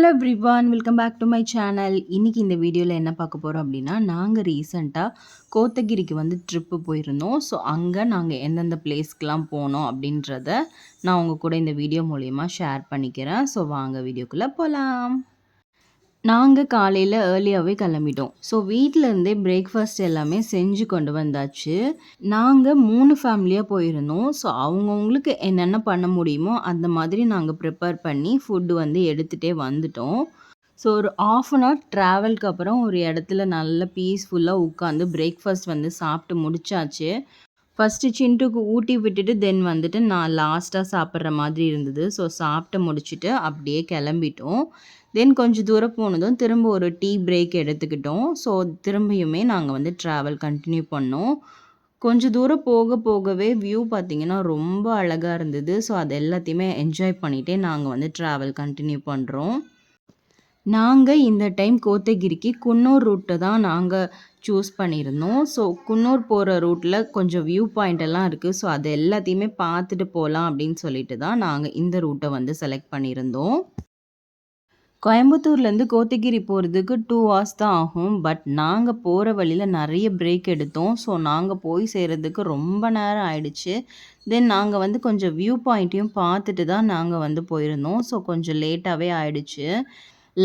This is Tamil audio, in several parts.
Hello everyone, welcome back to my channel. இன்னைக்கு இந்த வீடியோவில் என்ன பார்க்க போகிறோம் அப்படின்னா, நாங்கள் ரீசெண்டாக கோத்தகிரிக்கு வந்து ட்ரிப்பு போயிருந்தோம். ஸோ அங்கே நாங்கள் எந்தெந்த பிளேஸ்க்கெலாம் போனோம் அப்படின்றத நான் உங்கள் கூட இந்த வீடியோ மூலயமா ஷேர் பண்ணிக்கிறேன். ஸோ வாங்க வீடியோக்குள்ளே போகலாம். நாங்கள் காலையில் ஏர்லியாகவே கிளம்பிட்டோம். ஸோ வீட்டிலேருந்தே பிரேக்ஃபாஸ்ட் எல்லாமே செஞ்சு கொண்டு வந்தாச்சு. நாங்கள் 3 ஃபேமிலியாக போயிருந்தோம். ஸோ அவங்கவுங்களுக்கு என்னென்ன பண்ண முடியுமோ அந்த மாதிரி நாங்கள் ப்ரிப்பேர் பண்ணி ஃபுட்டு வந்து எடுத்துகிட்டே வந்துட்டோம். ஸோ ஒரு ஆஃப் அன் ஹவர் ட்ராவலுக்கு அப்புறம் ஒரு இடத்துல நல்ல பீஸ்ஃபுல்லாக உட்காந்து பிரேக்ஃபாஸ்ட் வந்து சாப்பிட்டு முடிச்சாச்சு. ஃபஸ்ட்டு சின்ட்டுக்கு ஊட்டி விட்டுட்டு தென் வந்துட்டு நான் லாஸ்ட்டாக சாப்பிட்ற மாதிரி இருந்தது. ஸோ சாப்பிட்டு முடிச்சுட்டு அப்படியே கிளம்பிட்டோம். தென் கொஞ்சம் தூரம் போனதும் திரும்ப ஒரு டீ பிரேக் எடுத்துக்கிட்டோம். ஸோ திரும்பியுமே நாங்கள் வந்து ட்ராவல் கண்டினியூ பண்ணோம். கொஞ்சம் தூரம் போக போகவே வியூ பார்த்திங்கன்னா ரொம்ப அழகாக இருந்தது. ஸோ அது எல்லாத்தையுமே என்ஜாய் பண்ணிகிட்டே நாங்கள் வந்து ட்ராவல் கண்டினியூ பண்ணுறோம். நாங்கள் இந்த டைம் கோத்தகிரிக்கு குன்னூர் ரூட்டை தான் நாங்கள் சூஸ் பண்ணியிருந்தோம். ஸோ குன்னூர் போகிற ரூட்டில் கொஞ்சம் வியூ பாயிண்ட் எல்லாம் இருக்குது. ஸோ அது எல்லாத்தையுமே பார்த்துட்டு போகலாம் அப்படின்னு சொல்லிட்டு தான் நாங்கள் இந்த ரூட்டை வந்து செலக்ட் பண்ணியிருந்தோம். கோயம்புத்தூர்லேருந்து கோத்தகிரி போகிறதுக்கு 2 ஹவர்ஸ் தான் ஆகும். பட் நாங்கள் போகிற வழியில் நிறைய பிரேக் எடுத்தோம். ஸோ நாங்கள் போய் சேர்கிறதுக்கு ரொம்ப நேரம் ஆயிடுச்சு. தென் நாங்கள் வந்து கொஞ்சம் வியூ பாயிண்ட்டையும் பார்த்துட்டு தான் நாங்கள் வந்து போயிருந்தோம். ஸோ கொஞ்சம் லேட்டாகவே ஆயிடுச்சு.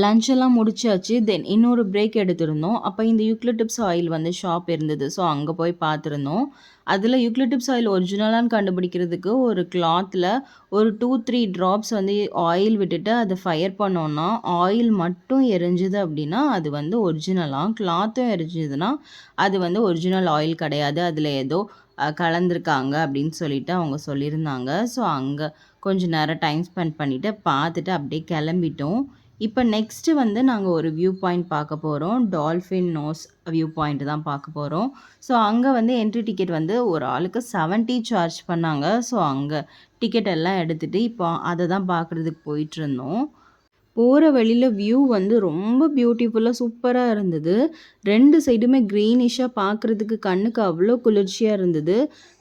லஞ்ச் எல்லாம் முடிச்சாச்சு. தென் இன்னொரு பிரேக் எடுத்திருந்தோம். அப்போ இந்த யூக்லிப்டஸ் ஆயில் வந்து ஷாப் இருந்தது. ஸோ அங்கே போய் பார்த்துருந்தோம். அதில் யூக்லிப்டஸ் ஆயில் ஒரிஜினலான்னு கண்டுபிடிக்கிறதுக்கு ஒரு கிளாத்தில் ஒரு 2-3 ட்ராப்ஸ் வந்து ஆயில் விட்டுட்டு அதை ஃபயர் பண்ணோன்னா ஆயில் மட்டும் எரிஞ்சுது அப்படின்னா அது வந்து ஒரிஜினலாக, கிளாத்தும் எரிஞ்சுதுன்னா அது வந்து ஒரிஜினல் ஆயில் கிடையாது, அதில் ஏதோ கலந்துருக்காங்க அப்படின்னு சொல்லிட்டு அவங்க சொல்லியிருந்தாங்க. ஸோ அங்கே கொஞ்சம் நேரம் டைம் ஸ்பெண்ட் பண்ணிவிட்டு பார்த்துட்டு அப்படியே கிளம்பிட்டோம். இப்போ நெக்ஸ்ட்டு வந்து நாங்கள் ஒரு வியூ பாயிண்ட் பார்க்க போகிறோம். டால்ஃபின் நோஸ் வியூ பாயிண்ட் தான் பார்க்க போகிறோம். ஸோ அங்கே வந்து என்ட்ரி டிக்கெட் வந்து ஒரு ஆளுக்கு 70 சார்ஜ் பண்ணாங்க. ஸோ அங்கே டிக்கெட் எல்லாம் எடுத்துகிட்டு இப்போ அதை தான் பார்க்குறதுக்கு போயிட்டுருந்தோம். போகிற வழியில் வியூ வந்து ரொம்ப பியூட்டிஃபுல்லாக சூப்பராக இருந்தது. 2 சைடுமே க்ரீனிஷாக பார்க்குறதுக்கு கண்ணுக்கு அவ்வளோ குளிர்ச்சியாக இருந்தது.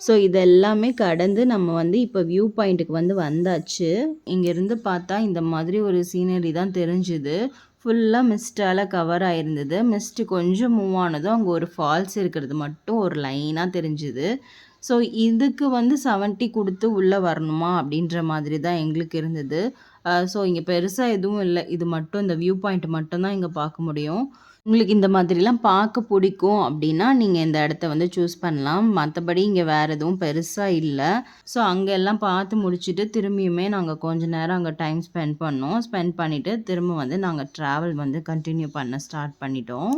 ஸோ இதெல்லாமே கடந்து நம்ம வந்து இப்போ வியூ பாயிண்ட்டுக்கு வந்து வந்தாச்சு. இங்கேருந்து பார்த்தா இந்த மாதிரி ஒரு சீனரி தான் தெரிஞ்சுது. ஃபுல்லாக மிஸ்டால் கவர் ஆகிருந்தது. மிஸ்ட்டு கொஞ்சம் மூவ் ஆனதும் அங்கே ஒரு ஃபால்ஸ் இருக்கிறது மட்டும் ஒரு லைனாக தெரிஞ்சுது. ஸோ இதுக்கு வந்து 70 கொடுத்து உள்ளே வரணுமா அப்படின்ற மாதிரி தான் எங்களுக்கு இருந்தது. ஸோ இங்கே பெருசாக எதுவும் இல்லை. இது மட்டும் இந்த வியூ பாயிண்ட் மட்டும் தான் இங்கே பார்க்க முடியும். உங்களுக்கு இந்த மாதிரிலாம் பார்க்க பிடிக்கும் அப்படின்னா நீங்கள் இந்த இடத்த வந்து சூஸ் பண்ணலாம். மற்றபடி இங்கே வேறு எதுவும் பெருசாக இல்லை. ஸோ அங்கே எல்லாம் பார்த்து முடிச்சுட்டு திரும்பியுமே நாங்கள் கொஞ்ச நேரம் அங்கே டைம் ஸ்பெண்ட் பண்ணோம். ஸ்பெண்ட் பண்ணிவிட்டு திரும்ப வந்து நாங்கள் ட்ராவல் வந்து கண்டினியூ பண்ண ஸ்டார்ட் பண்ணிட்டோம்.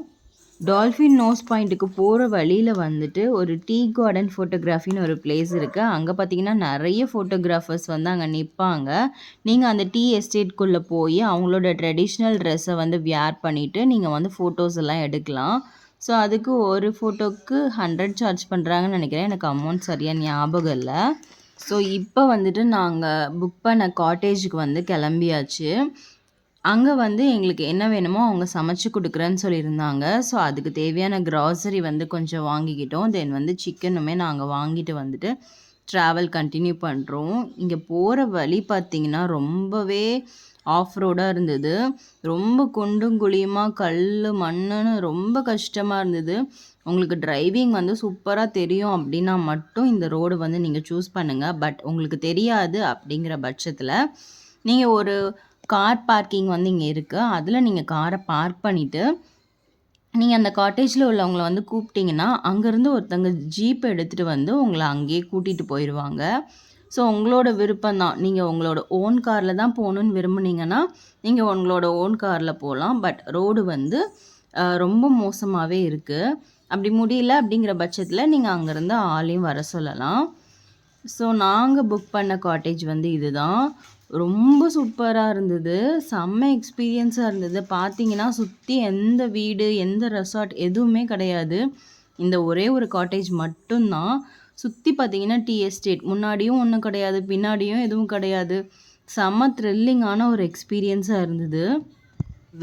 டால்ஃபின் நோஸ் பாயிண்ட்டுக்கு போகிற வழியில் வந்துட்டு ஒரு டீ கார்டன் ஃபோட்டோகிராஃபின்னு ஒரு பிளேஸ் இருக்குது. அங்கே பார்த்தீங்கன்னா நிறைய ஃபோட்டோகிராஃபர்ஸ் வந்து அங்கே நிற்பாங்க. நீங்கள் அந்த டீ எஸ்டேட்குள்ளே போய் அவங்களோட ட்ரெடிஷ்னல் ட்ரெஸ்ஸை வந்து வியர் பண்ணிவிட்டு நீங்கள் வந்து ஃபோட்டோஸ் எல்லாம் எடுக்கலாம். ஸோ அதுக்கு ஒரு ஃபோட்டோக்கு 100 சார்ஜ் பண்ணுறாங்கன்னு நினைக்கிறேன். எனக்கு அமௌண்ட் சரியாக ஞாபகம் இல்லை. ஸோ இப்போ வந்துட்டு நாங்கள் புக் பண்ண காட்டேஜுக்கு வந்து கிளம்பியாச்சு. அங்கே வந்து எங்களுக்கு என்ன வேணுமோ அவங்க சமைச்சு கொடுக்குறேன்னு சொல்லியிருந்தாங்க. ஸோ அதுக்கு தேவையான கிராசரி வந்து கொஞ்சம் வாங்கிக்கிட்டோம். தென் வந்து சிக்கனுமே நாங்கள் வாங்கிட்டு வந்துட்டு ட்ராவல் கண்டினியூ பண்ணுறோம். இங்கே போகிற வழி பார்த்திங்கன்னா ரொம்பவே ஆஃப் ரோடாக இருந்தது. ரொம்ப குண்டும் குழியுமாக கல் மண்ணுன்னு ரொம்ப கஷ்டமாக இருந்தது. உங்களுக்கு டிரைவிங் வந்து சூப்பராக தெரியும் அப்படின்னா மட்டும் இந்த ரோடு வந்து நீங்கள் சூஸ் பண்ணுங்கள். பட் உங்களுக்கு தெரியாது அப்படிங்கிற பட்சத்தில் நீங்கள் ஒரு கார் பார்க்கிங் வந்து இங்கே இருக்குது. அதில் நீங்கள் காரை பார்க் பண்ணிவிட்டு நீங்கள் அந்த காட்டேஜில் உள்ளவங்கள வந்து கூப்பிட்டிங்கன்னா அங்கேருந்து ஒருத்தங்க ஜீப் எடுத்துகிட்டு வந்து உங்களை அங்கேயே கூட்டிகிட்டு போயிடுவாங்க. ஸோ உங்களோட விருப்பம் தான். நீங்கள் உங்களோட ஓன் காரில் தான் போகணுன்னு விரும்புனீங்கன்னா நீங்கள் உங்களோட ஓன் காரில் போகலாம். பட் ரோடு வந்து ரொம்ப மோசமாகவே இருக்குது. அப்படி முடியல அப்படிங்கிற பட்சத்தில் நீங்கள் அங்கேருந்து ஆளையும் வர சொல்லலாம். ஸோ நாங்கள் புக் பண்ண காட்டேஜ் வந்து இதுதான். ரொம்ப சூப்பராக இருந்தது. செம்ம எக்ஸ்பீரியன்ஸாக இருந்தது. பார்த்தீங்கன்னா சுற்றி எந்த வீடு எந்த ரெசார்ட் எதுவுமே கிடையாது. இந்த ஒரே ஒரு காட்டேஜ் மட்டும்தான். சுற்றி பார்த்தீங்கன்னா டீ எஸ்டேட். முன்னாடியும் ஒன்றும் கிடையாது, பின்னாடியும் எதுவும் கிடையாது. செம்ம த்ரில்லிங்கான ஒரு எக்ஸ்பீரியன்ஸாக இருந்தது.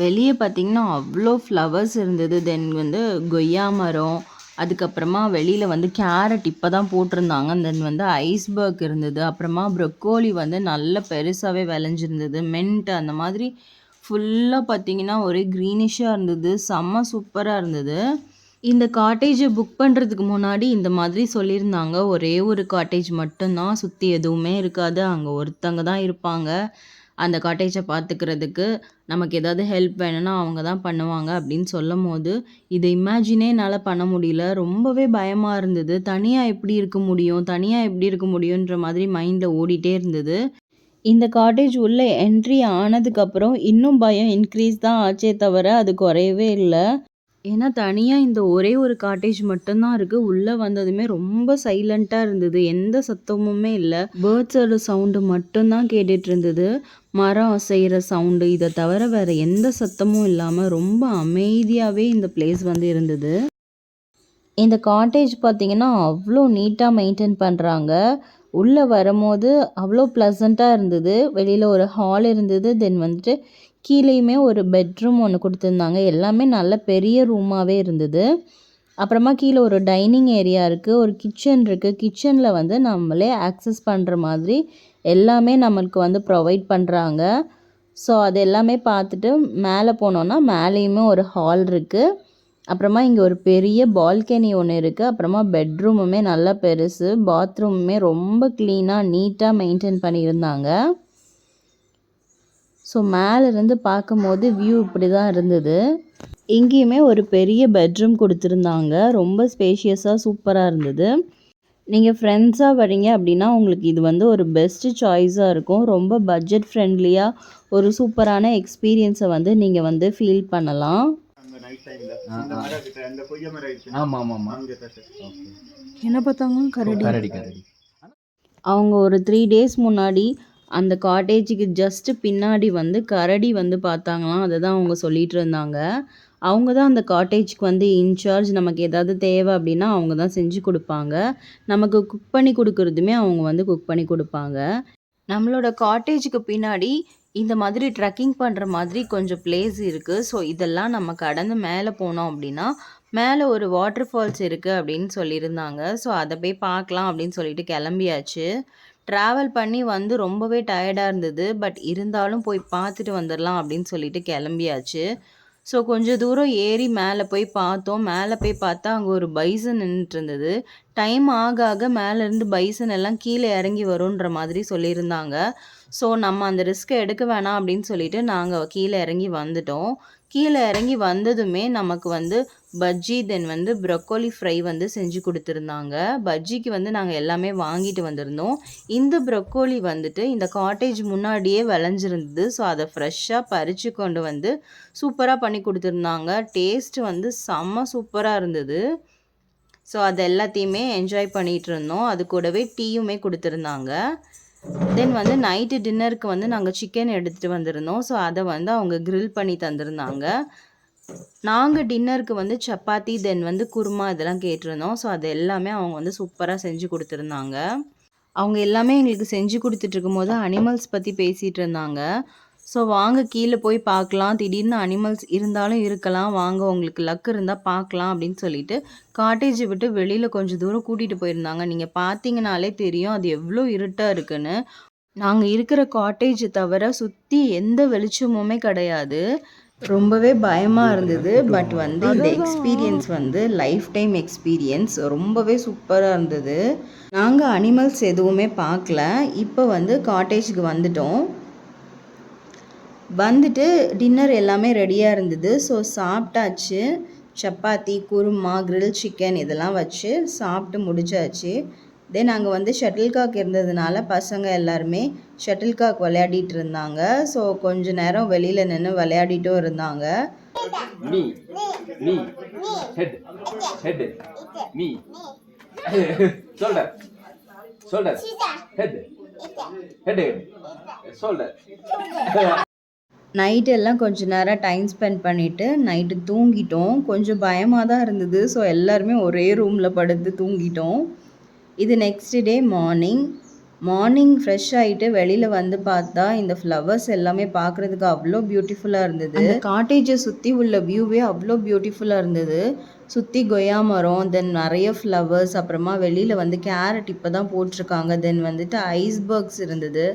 வெளியே பார்த்தீங்கன்னா அவ்வளோ ஃப்ளவர்ஸ் இருந்தது. தென் வந்து கொய்யா மரம், அதுக்கப்புறமா வெளியில் வந்து கேரட் இப்போ தான் போட்டிருந்தாங்க. தென் வந்து ஐஸ்பர்க் இருந்தது. அப்புறமா ப்ரொக்கோலி வந்து நல்ல பெருசாகவே விளைஞ்சிருந்தது. மின்ட் அந்த மாதிரி ஃபுல்லா பார்த்தீங்கன்னா, ஒரே கிரீனிஷா இருந்தது. செம்ம சூப்பரா இருந்தது. இந்த காட்டேஜ புக் பண்றதுக்கு முன்னாடி இந்த மாதிரி சொல்லியிருந்தாங்க. ஒரே ஒரு காட்டேஜ் மட்டும் தான். சுத்தி எதுவுமே இருக்காது. அங்க ஒருத்தங்க தான் இருப்பாங்க. அந்த காட்டேஜ பார்த்துக்கிறதுக்கு. நமக்கு ஏதாவது ஹெல்ப் வேணும்னா அவங்க தான் பண்ணுவாங்க அப்படின்னு சொல்லும்போது, இத இமேஜினே என்னால பண்ண முடியல. ரொம்பவே பயமா இருந்தது. தனியா எப்படி இருக்க முடியும்? தனியா எப்படி இருக்க முடியுன்ற மாதிரி மைண்ட்ல ஓடிட்டே இருந்தது. இந்த காட்டேஜ் உள்ள என்ட்ரி ஆனதுக்கப்புறம் இன்னும் பயம் இன்க்ரீஸ் தான் ஆச்சே தவிர, அது குறையவே இல்ல. ஏன்னா, தனியா இந்த ஒரே ஒரு காட்டேஜ் மட்டும் தான் இருக்கு. உள்ள வந்ததுமே ரொம்ப சைலன்ட்டா இருந்தது. எந்த சத்தமுமே இல்ல. பேர்ட்ஸோட சவுண்டு மட்டும் தான் கேட்டுட்டு இருந்தது. மரம் அசையிற சவுண்டு இத தவிர வேற எந்த சத்தமும் இல்லாம ரொம்ப அமைதியாவே இந்த பிளேஸ் வந்து இருந்தது. இந்த காட்டேஜ் பார்த்தீங்கன்னா, அவ்ளோ நீட்டா மெயின்டெயின் பண்றாங்க. உள்ள வரும்போது அவ்ளோ ப்ளசன்ட்டா இருந்தது. வெளியில ஒரு ஹால் இருந்தது. தென் வந்துட்டு கீழேயுமே ஒரு பெட்ரூம் ஒண்ணு குடுத்துருந்தாங்க. எல்லாமே நல்ல பெரிய ரூமாவே இருந்தது. அப்புறமா கீழ ஒரு டைனிங் ஏரியா இருக்கு. ஒரு கிச்சன் இருக்கு. கிச்சன்ல வந்து நம்மளே ஆக்சஸ் பண்ற மாதிரி எல்லாமே நமக்கு வந்து ப்ரொவைட் பண்றாங்க. ஸோ, அது எல்லாமே பார்த்துட்டு மேல போனோம்னா, மேலேயுமே ஒரு ஹால் இருக்கு. அப்புறமா இங்க ஒரு பெரிய பால்கனி ஒண்ணு இருக்கு. அப்புறமா பெட்ரூமுமே நல்லா பெருசு. பாத்ரூமுமே ரொம்ப கிளீனா, நீட்டா மெயின்டெயின் பண்ணியிருந்தாங்க. ஸோ மேலேருந்து பார்க்கும்போது வியூ இப்படி தான் இருந்தது. இங்கேயுமே ஒரு பெரிய பெட்ரூம் குடுத்துருந்தாங்க. ரொம்ப ஸ்பேஷியஸா சூப்பரா இருந்தது. நீங்க ஃப்ரெண்ட்ஸா வரீங்க அப்படின்னா, உங்களுக்கு இது வந்து ஒரு பெஸ்ட் சாய்ஸா இருக்கும். ரொம்ப பட்ஜெட் ஃப்ரெண்ட்லியா ஒரு சூப்பரான எக்ஸ்பீரியன்ஸ வந்து நீங்க வந்து ஃபீல் பண்ணலாம். அங்க நைட் டைம்ல இந்த மரம் கிட்ட அந்த கொய்யா மரம் இருக்கு. ஆமாமாமா. அங்க தான் சார். ஓகே. என்ன பார்த்தாங்க? கரடி. கரடி. அவங்க ஒரு 3 டேஸ் முன்னாடி அந்த காட்டேஜுக்கு ஜஸ்ட் பின்னாடி வந்து கரடி வந்து பார்த்தாங்களாம். அத தான் அவங்க சொல்லிட்டு இருந்தாங்க. அவங்க தான் அந்த காட்டேஜ்க்கு வந்து இன்சார்ஜ். நமக்கு ஏதாவது தேவை அப்படின்னா அவங்க தான் செஞ்சு குடுப்பாங்க. நமக்கு குக் பண்ணி குடுக்குறதுமே அவங்க வந்து குக் பண்ணி குடுப்பாங்க. நம்மளோட காட்டேஜுக்கு பின்னாடி இந்த மாதிரி ட்ரெக்கிங் பண்ணுற மாதிரி கொஞ்சம் பிளேஸ் இருக்கு. ஸோ இதெல்லாம் நம்ம கடந்து மேலே போனோம் அப்படின்னா, மேலே ஒரு வாட்டர் ஃபால்ஸ் இருக்கு அப்படின்னு சொல்லியிருந்தாங்க. ஸோ அத போய் பார்க்கலாம் அப்படின்னு சொல்லிட்டு கிளம்பியாச்சு. ட்ராவல் பண்ணி வந்து ரொம்பவே டயர்டா இருந்தது. பட் இருந்தாலும் போய் பார்த்துட்டு வந்துரலாம் அப்படின்னு சொல்லிட்டு கிளம்பியாச்சு. ஸோ கொஞ்சம் தூரம் ஏறி மேலே போய் பார்த்தோம். மேலே போய் பார்த்தா அங்கே ஒரு பைசன் நின்னுட்டு இருந்தது. டைம் ஆக ஆக மேலேருந்து பைசன் எல்லாம் கீழே இறங்கி வரும்ன்ற மாதிரி சொல்லியிருந்தாங்க. ஸோ நம்ம அந்த ரிஸ்க் எடுக்க வேணாம் அப்படின்னு சொல்லிட்டு நாங்க கீழே இறங்கி வந்துட்டோம். கீழே இறங்கி வந்ததுமே நமக்கு வந்து பஜ்ஜி தென் வந்து ப்ரொக்கோலி ஃப்ரை வந்து செஞ்சு குடுத்துருந்தாங்க. பஜ்ஜிக்கு வந்து நாங்க எல்லாமே வாங்கிட்டு வந்திருந்தோம். இந்த ப்ரொக்கோலி வந்துட்டு இந்த காட்டேஜ் முன்னாடியே விளைஞ்சிருந்தது. ஸோ அத ஃப்ரெஷ்ஷா பறிச்சு கொண்டு வந்து சூப்பரா பண்ணி குடுத்துருந்தாங்க. டேஸ்ட் வந்து செம்ம சூப்பரா இருந்தது. ஸோ அது எல்லாத்தையுமே என்ஜாய் பண்ணிட்டு இருந்தோம். அது கூடவே டீயுமே குடுத்துருந்தாங்க. தென் வந்து நைட்டு டின்னருக்கு வந்து நாங்க சிக்கன் எடுத்துட்டு வந்திருந்தோம். ஸோ அத வந்து அவங்க கிரில் பண்ணி தந்திருந்தாங்க. நாங்க டின்னருக்கு வந்து சப்பாத்தி, தென் வந்து குருமா இதெல்லாம் கேட்டிருந்தோம். ஸோ அது எல்லாமே அவங்க வந்து சூப்பரா செஞ்சு குடுத்துருந்தாங்க. அவங்க எல்லாமே எங்களுக்கு செஞ்சு குடுத்துட்டுருக்கும்போது அனிமல்ஸ் பத்தி பேசிட்டு இருந்தாங்க. ஸோ வாங்க கீழ போய் பார்க்கலாம். திடீர்னு அனிமல்ஸ் இருந்தாலும் இருக்கலாம். வாங்க உங்களுக்கு லக் இருந்தா பார்க்கலாம் அப்படின்னு சொல்லிட்டு, காட்டேஜ விட்டு வெளியில கொஞ்சம் தூரம் கூட்டிட்டு போயிருந்தாங்க. நீங்க பார்த்தீங்கனாலே தெரியும் அது எவ்ளோ இருட்டா இருக்குன்னு. நாங்க இருக்கிற காட்டேஜ தவிர சுத்தி எந்த வெளிச்சமுமே கிடையாது. ரொம்பவே பயமா இருந்தது. பட் வந்து இந்த எக்ஸ்பீரியன்ஸ் வந்து லைஃப் டைம் எக்ஸ்பீரியன்ஸ். ரொம்பவே சூப்பரா இருந்தது. நாங்க அனிமல்ஸ் எதுவுமே பார்க்கல. இப்ப வந்து காட்டேஜ்க்கு வந்துட்டோம். வந்துட்டு டின்னர் எல்லாமே ரெடியா இருந்தது. ஸோ சாப்பிட்டாச்சு. சப்பாத்தி, குருமா, கிரில் சிக்கன் இதெல்லாம் வச்சு சாப்பிட்டு முடிச்சாச்சு. தென் அங்கே வந்து ஷட்டில் காக் இருந்ததுனால பசங்க எல்லாருமே ஷட்டில் காக் விளையாடிட்டு இருந்தாங்க. ஸோ கொஞ்ச நேரம் வெளியில நின்று விளையாடிட்டும் இருந்தாங்க. Me me head head me shoulder shoulder head head shoulder. Night எல்லாம் கொஞ்ச நேரம் டைம் ஸ்பெண்ட் பண்ணிட்டு நைட்டு தூங்கிட்டோம். கொஞ்சம் பயமா தான் இருந்தது. ஸோ எல்லாருமே ஒரே ரூம்ல படுத்து தூங்கிட்டோம். இது next day morning. Morning fresh ஆயிட்டு வெளியில வந்து பார்த்தா, இந்த ஃப்ளவர்ஸ் எல்லாமே பார்க்குறதுக்கு அவ்ளோ பியூட்டிஃபுல்லா இருந்தது. அந்த காட்டேஜ சுத்தி உள்ள வியூவே அவ்ளோ பியூட்டிஃபுல்லா இருந்தது. சுத்தி கொய்யா மரம், தென் நெறைய ஃப்ளவர்ஸ், அப்புறமா வெளியில வந்து கேரட் இப்ப தான் போட்டிருக்காங்க. தென் வந்துட்டு ஐஸ்பர்க்ஸ் இருந்தது.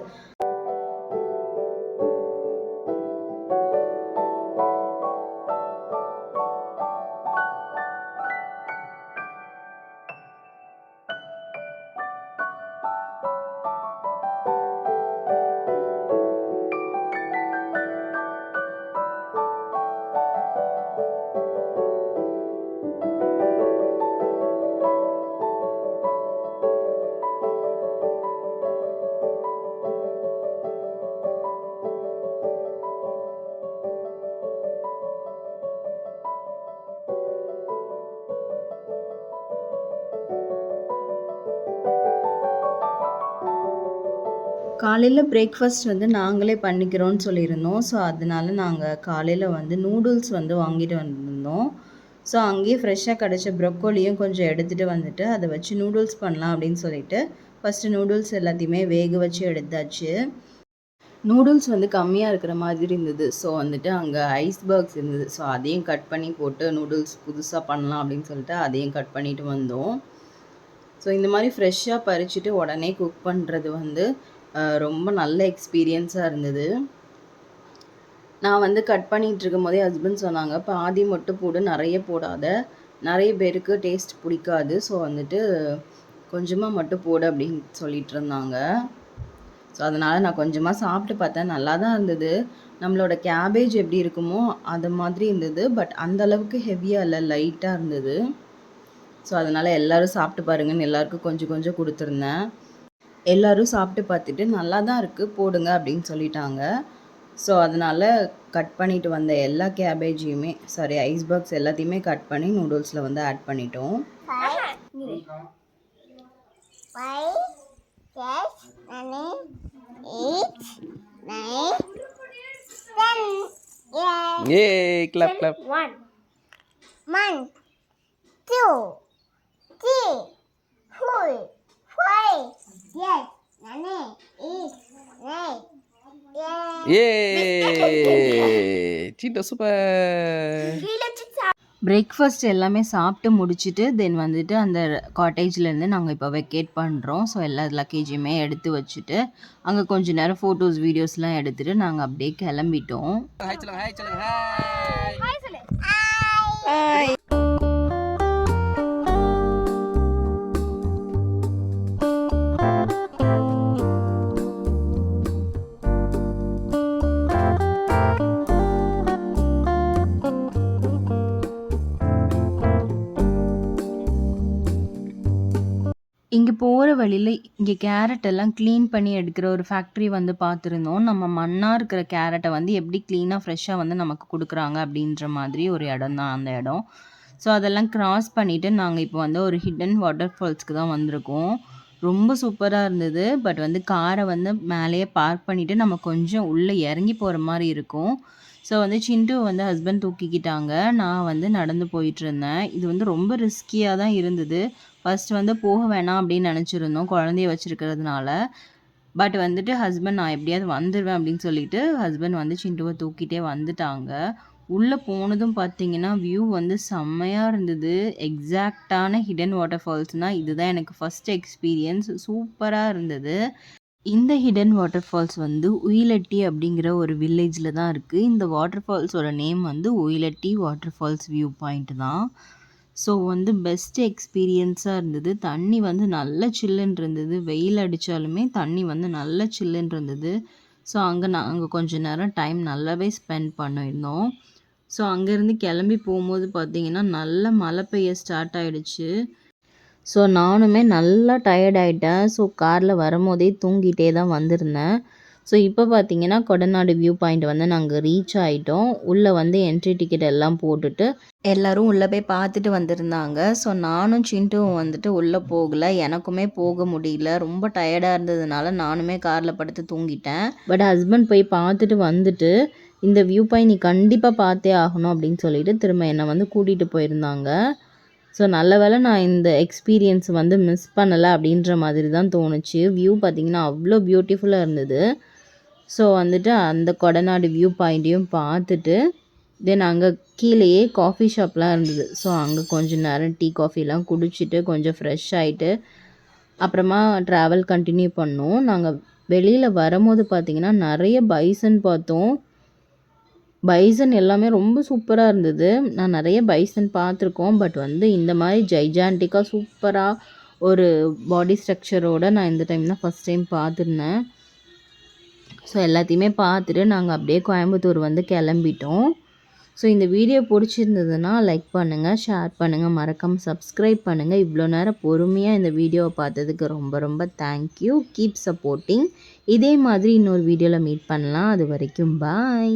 காலையில் பிரேக்ஃபாஸ்ட் வந்து நாங்களே பண்ணிக்கிறோன்னு சொல்லியிருந்தோம். ஸோ அதனால நாங்கள் காலையில் வந்து நூடுல்ஸ் வந்து வாங்கிட்டு வந்திருந்தோம். ஸோ அங்கேயே ஃப்ரெஷ்ஷாக கிடச்ச ப்ரொக்கோலியும் கொஞ்சம் எடுத்துகிட்டு வந்துட்டு அதை வச்சு நூடுல்ஸ் பண்ணலாம் அப்படின்னு சொல்லிட்டு ஃபஸ்ட்டு நூடுல்ஸ் எல்லாத்தையுமே வேக வச்சு எடுத்தாச்சு. நூடுல்ஸ் வந்து கம்மியாக இருக்கிற மாதிரி இருந்தது. ஸோ வந்துட்டு அங்கே ஐஸ்பர்க்ஸ் இருந்தது. ஸோ அதையும் கட் பண்ணி போட்டு நூடுல்ஸ் புதுசாக பண்ணலாம் அப்படின்னு சொல்லிட்டு அதையும் கட் பண்ணிட்டு வந்தோம். ஸோ இந்த மாதிரி ஃப்ரெஷ்ஷாக பறிச்சுட்டு உடனே குக் பண்ணுறது வந்து ரொம்ப நல்ல எக்ஸ்பீரியன்ஸாக இருந்தது. நான் வந்து கட் பண்ணிகிட்டு இருக்கும் போதே ஹஸ்பண்ட் சொன்னாங்க, பாதி மட்டும் போடு, நிறைய போடாத, நிறைய பேருக்கு டேஸ்ட் பிடிக்காது. ஸோ வந்துட்டு கொஞ்சமாக மட்டும் போடு அப்படின்னு சொல்லிட்டு இருந்தாங்க. ஸோ அதனால் நான் கொஞ்சமாக சாப்பிட்டு பார்த்தேன். நல்லா தான் இருந்தது. நம்மளோட கேபேஜ் எப்படி இருக்குமோ அது மாதிரி இருந்தது. பட் அந்தளவுக்கு ஹெவியாக இல்லை, லைட்டாக இருந்தது. ஸோ அதனால் எல்லோரும் சாப்பிட்டு பாருங்கன்னு எல்லாருக்கும் கொஞ்சம் கொஞ்சம் கொடுத்துருந்தேன். எல்லோரும் சாப்பிட்டு பார்த்துட்டு நல்லா தான் இருக்குது, போடுங்க அப்படின்னு சொல்லிட்டாங்க. ஸோ அதனால் கட் பண்ணிட்டு வந்த எல்லா கேபேஜையுமே ஐஸ்பர்க்ஸ் எல்லாத்தையுமே கட் பண்ணி நூடுல்ஸில் வந்து ஆட் பண்ணிட்டோம். Yay, clap, clap. 1, 2, 3, 4, 5, 6, 7, 8, 9, 10. Yay! Cinta super. Breakfast எல்லாமே சாப்பிட்டு முடிச்சுட்டு தென் வந்துட்டு அந்த காட்டேஜ்லேருந்து நாங்கள் இப்போ வெக்கேட் பண்ணுறோம். ஸோ எல்லா லக்கேஜையுமே எடுத்து வச்சுட்டு அங்கே கொஞ்சம் நேரம் ஃபோட்டோஸ் வீடியோஸ்லாம் எடுத்துகிட்டு நாங்கள் அப்படியே கிளம்பிட்டோம். Hai சொல்லுங்க, hai சொல்லுங்க, hai. Hi, சொல்லு. Hi. இங்கே போகிற வழியில் இங்கே கேரட் எல்லாம் க்ளீன் பண்ணி எடுக்கிற ஒரு ஃபேக்ட்ரி வந்து பார்த்துருந்தோம். நம்ம மண்ணாக இருக்கிற கேரட்டை வந்து எப்படி க்ளீனாக ஃப்ரெஷ்ஷாக வந்து நமக்கு கொடுக்குறாங்க அப்படின்ற மாதிரி ஒரு இடம் தான் அந்த இடம். ஸோ அதெல்லாம் கிராஸ் பண்ணிவிட்டு நாங்கள் இப்போ வந்து ஒரு ஹிடன் வாட்டர் ஃபால்ஸ்க்கு தான் வந்திருக்கோம். ரொம்ப சூப்பராக இருந்தது. பட் வந்து காரை வந்து மேலேயே பார்க் பண்ணிவிட்டு நம்ம கொஞ்சம் உள்ளே இறங்கி போகிற மாதிரி இருக்கும். ஸோ வந்து சிண்டு வந்து ஹஸ்பண்ட் தூக்கிக்கிட்டாங்க. நான் வந்து நடந்து போயிட்டுருந்தேன். இது வந்து ரொம்ப ரிஸ்கியாக தான் இருந்தது. ஃபர்ஸ்ட் வந்து போக வேணாம் அப்படின்னு நினச்சிருந்தோம், குழந்தைய வச்சுருக்கிறதுனால. பட் வந்துட்டு ஹஸ்பண்ட் நான் எப்படியாவது வந்துடுவேன் அப்படின்னு சொல்லிட்டு ஹஸ்பண்ட் வந்து சிண்டுவை தூக்கிட்டே வந்துட்டாங்க. உள்ளே போனதும் பார்த்தீங்கன்னா வியூ வந்து செம்மையாக இருந்தது. எக்ஸாக்டான ஹிடன் வாட்டர் ஃபால்ஸ்னால் இதுதான் எனக்கு ஃபஸ்ட் எக்ஸ்பீரியன்ஸ். சூப்பராக இருந்தது. இந்த ஹிடன் வாட்டர் ஃபால்ஸ் வந்து உயிலட்டி அப்படிங்கிற ஒரு வில்லேஜில் தான் இருக்குது. இந்த வாட்டர் ஃபால்ஸோட நேம் வந்து Uyilatti water falls view point தான். ஸோ வந்து பெஸ்ட் எக்ஸ்பீரியன்ஸாக இருந்தது. தண்ணி வந்து நல்ல சில்லுன்னு இருந்தது. வெயில் அடித்தாலுமே தண்ணி வந்து நல்ல சில்லுன்னு இருந்தது. ஸோ அங்கே நாங்கள் கொஞ்சம் நேரம் டைம் நல்லாவே ஸ்பெண்ட் பண்ணியிருந்தோம். ஸோ அங்கேருந்து கிளம்பி போகும்போது பார்த்திங்கன்னா நல்ல மழை பெய்ய ஸ்டார்ட் ஆகிடுச்சு. ஸோ நானுமே நல்லா டயர்ட் ஆகிட்டேன். ஸோ காரில் வரும்போதே தூங்கிட்டே தான் வந்திருந்தேன். ஸோ இப்போ பார்த்தீங்கன்னா கொடநாடு வியூ பாயிண்ட் வந்து நாங்கள் ரீச் ஆகிட்டோம். உள்ளே வந்து என்ட்ரி டிக்கெட் எல்லாம் போட்டுட்டு எல்லோரும் உள்ளே போய் பார்த்துட்டு வந்திருந்தாங்க. ஸோ நானும் சிண்டுவும் வந்துட்டு உள்ளே போகலை. எனக்குமே போக முடியல. ரொம்ப டயர்டாக இருந்ததுனால நானுமே காரில் படுத்து தூங்கிட்டேன். பட் ஹஸ்பண்ட் போய் பார்த்துட்டு வந்துட்டு இந்த வியூ பாயிண்ட் நீ கண்டிப்பாக பார்த்தே ஆகணும் அப்படின்னு சொல்லிட்டு திரும்ப என்னை வந்து கூட்டிகிட்டு போயிருந்தாங்க. ஸோ நல்ல வேளை நான் இந்த எக்ஸ்பீரியன்ஸ் வந்து மிஸ் பண்ணலை அப்படின்ற மாதிரி தான் தோணுச்சு. வியூ பார்த்திங்கன்னா அவ்வளோ பியூட்டிஃபுல்லாக இருந்தது. ஸோ வந்துட்டு அந்த கொடநாடு வியூ பாயிண்ட்டையும் பார்த்துட்டு தென் அங்கே கீழேயே காஃபி ஷாப்லாம் இருந்தது. ஸோ அங்கே கொஞ்சம் நேரம் டீ காஃபிலாம் குடிச்சிட்டு கொஞ்சம் ஃப்ரெஷ் ஆகிட்டு அப்புறமா ட்ராவல் கண்டினியூ பண்ணோம். நாங்கள் வெளியில் வரும்போது பார்த்திங்கன்னா நிறைய பைசன் பார்த்தோம். பைசன் எல்லாமே ரொம்ப சூப்பராக இருந்தது. நான் நிறைய பைசன் பார்த்துருக்கோம். பட் வந்து இந்த மாதிரி ஜைஜான்டிக்காக சூப்பராக ஒரு பாடி ஸ்ட்ரக்சரோடு நான் இந்த டைம் தான் ஃபஸ்ட் டைம் பார்த்துருந்தேன். ஸோ எல்லாத்தையுமே பார்த்துட்டு நாங்கள் அப்படியே கோயம்புத்தூர் வந்து கிளம்பிட்டோம். ஸோ இந்த வீடியோ பிடிச்சிருந்ததுன்னா லைக் பண்ணுங்கள், ஷேர் பண்ணுங்கள், மறக்காமல் சப்ஸ்கிரைப் பண்ணுங்கள். இவ்வளோ நேரம் பொறுமையாக இந்த வீடியோவை பார்த்ததுக்கு ரொம்ப ரொம்ப தேங்க்யூ. Keep supporting. இதே மாதிரி இன்னொரு வீடியோவில் மீட் பண்ணலாம். அது வரைக்கும் பாய்.